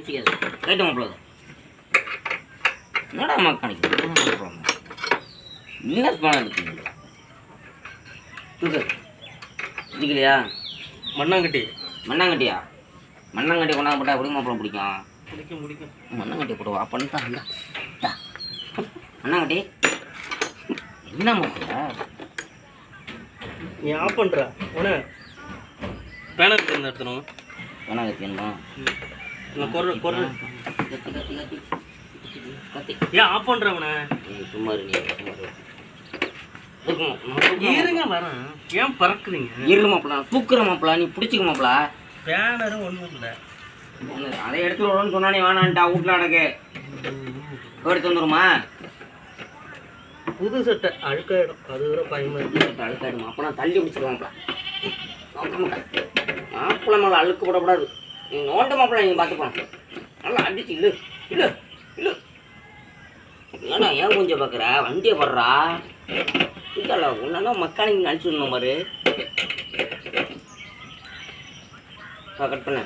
பிடிச்சிக்காது கேட்ட மாப்பிள்ள என்னடா மெக்கானிக் என்ன பணம் இருக்குங்க தூக்கு பிடிக்கலையா மண்ணாங்கட்டி மண்ணாங்கட்டியா மண்ணாங்கட்டி கொண்டாந்து போட்டால் எப்படி மாப்பிள்ள பிடிக்கும் பிடிக்கும் பிடிக்கும் மண்ணாங்கட்டி போடுவா பண்ணிட்டான் மண்ணாங்கட்டி என்ன மாப்பிள்ள நீ ஆஃப் பண்ணுற உன பேனர் இருந்து எடுத்துடும் மண்ணாங்கட்டி வேணுமா இல்லை குரல் குரல் கத்தி கத்தி கத்தி கத்தி ஏன் ஆஃப் பண்ணுற உன சும்மா இரு இருங்க வரேன் ஏன் பறக்குறீங்க இரு மாப்பிள்ள தூக்குற மாப்பிள்ள நீ பிடிச்சிக்க மாப்பிள்ள பேனரும் ஒன்றும் இல்லை அதை எடுத்து விடணும்னு சொன்னானே வேணான்ட்டா வீட்டில் அடக்கு எடுத்து வந்துடுமா புது சட்டை அழுக்காயிடும் அது வர பயமா இருக்கு அழுக்காயிடுமா அப்போ நான் தள்ளி பிடிச்சிருவான்ப்பா மாப்பிள்ள மேலே அழுக்கு போடக்கூடாது நீ நோண்ட மாப்பிள்ள நீங்கள் பார்த்துப்பான் நல்லா அடிச்சு இல்லை இல்லை இல்லை ஏன்னா ஏன் கொஞ்சம் பார்க்குற வண்டியை படுறா இல்லை ஒன்றா மெக்கானிக் அனுப்பிச்சி விடணும் பாரு கட் பண்ண